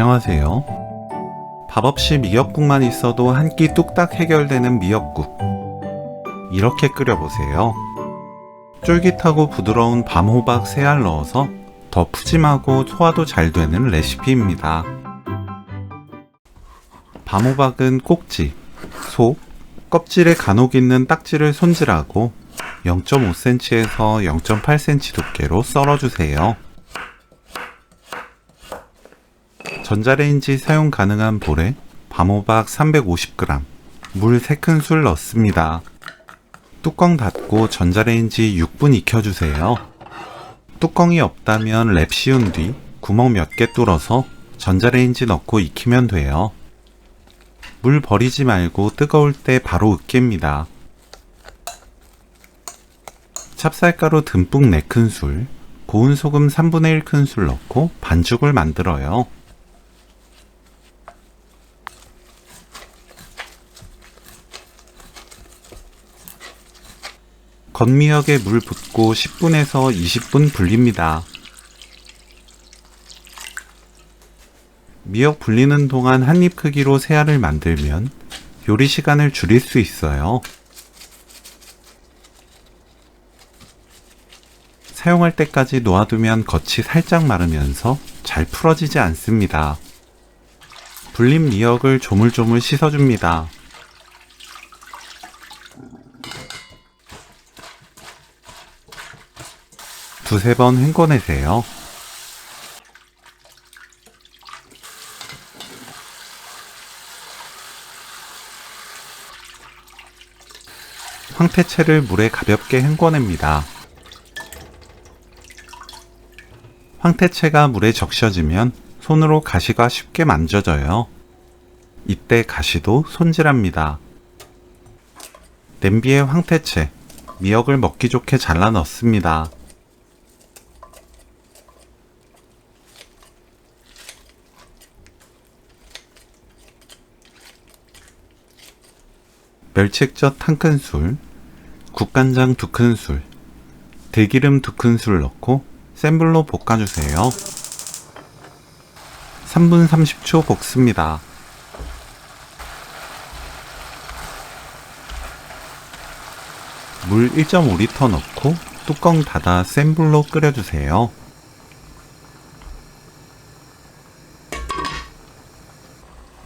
안녕하세요. 밥 없이 미역국만 있어도 한 끼 뚝딱 해결되는 미역국. 이렇게 끓여보세요. 쫄깃하고 부드러운 밤호박 새알 넣어서 더 푸짐하고 소화도 잘 되는 레시피입니다. 밤호박은 꼭지, 속, 껍질에 간혹 있는 딱지를 손질하고 0.5cm에서 0.8cm 두께로 썰어주세요. 전자레인지 사용 가능한 볼에 밤호박 350g, 물 3큰술 넣습니다. 뚜껑 닫고 전자레인지 6분 익혀주세요. 뚜껑이 없다면 랩 씌운 뒤 구멍 몇 개 뚫어서 전자레인지 넣고 익히면 돼요. 물 버리지 말고 뜨거울 때 바로 으깹니다. 찹쌀가루 듬뿍 4큰술, 고운 소금 3분의 1큰술 넣고 반죽을 만들어요. 겉미역에 물 붓고 10분에서 20분 불립니다. 미역 불리는 동안 한입 크기로 새알을 만들면 요리 시간을 줄일 수 있어요. 사용할 때까지 놓아두면 겉이 살짝 마르면서 잘 풀어지지 않습니다. 불린 미역을 조물조물 씻어줍니다. 두세 번 헹궈내세요. 황태채를 물에 가볍게 헹궈냅니다. 황태채가 물에 적셔지면 손으로 가시가 쉽게 만져져요. 이때 가시도 손질합니다. 냄비에 황태채, 미역을 먹기 좋게 잘라 넣습니다. 멸치액젓 1큰술, 국간장 2큰술, 들기름 2큰술 넣고 센 불로 볶아주세요. 3분 30초 볶습니다. 물 1.5L 넣고 뚜껑 닫아 센 불로 끓여주세요.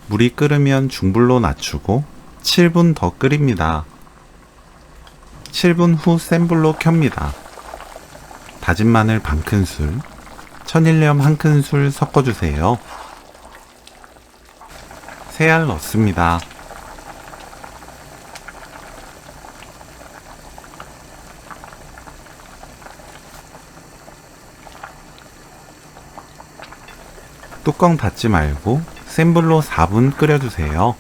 물이 끓으면 중불로 낮추고 7분 더 끓입니다. 7분 후 센 불로 켭니다. 다진 마늘 반큰술, 천일염 1큰술 섞어주세요. 새알 넣습니다. 뚜껑 닫지 말고 센 불로 4분 끓여주세요.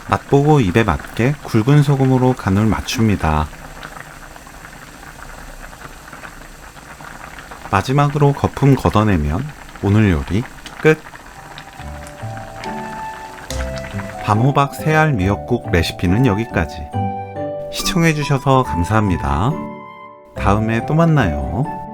맛보고 입에 맞게 굵은 소금으로 간을 맞춥니다. 마지막으로 거품 걷어내면 오늘 요리 끝! 밤호박 새알 미역국 레시피는 여기까지. 시청해주셔서 감사합니다. 다음에 또 만나요.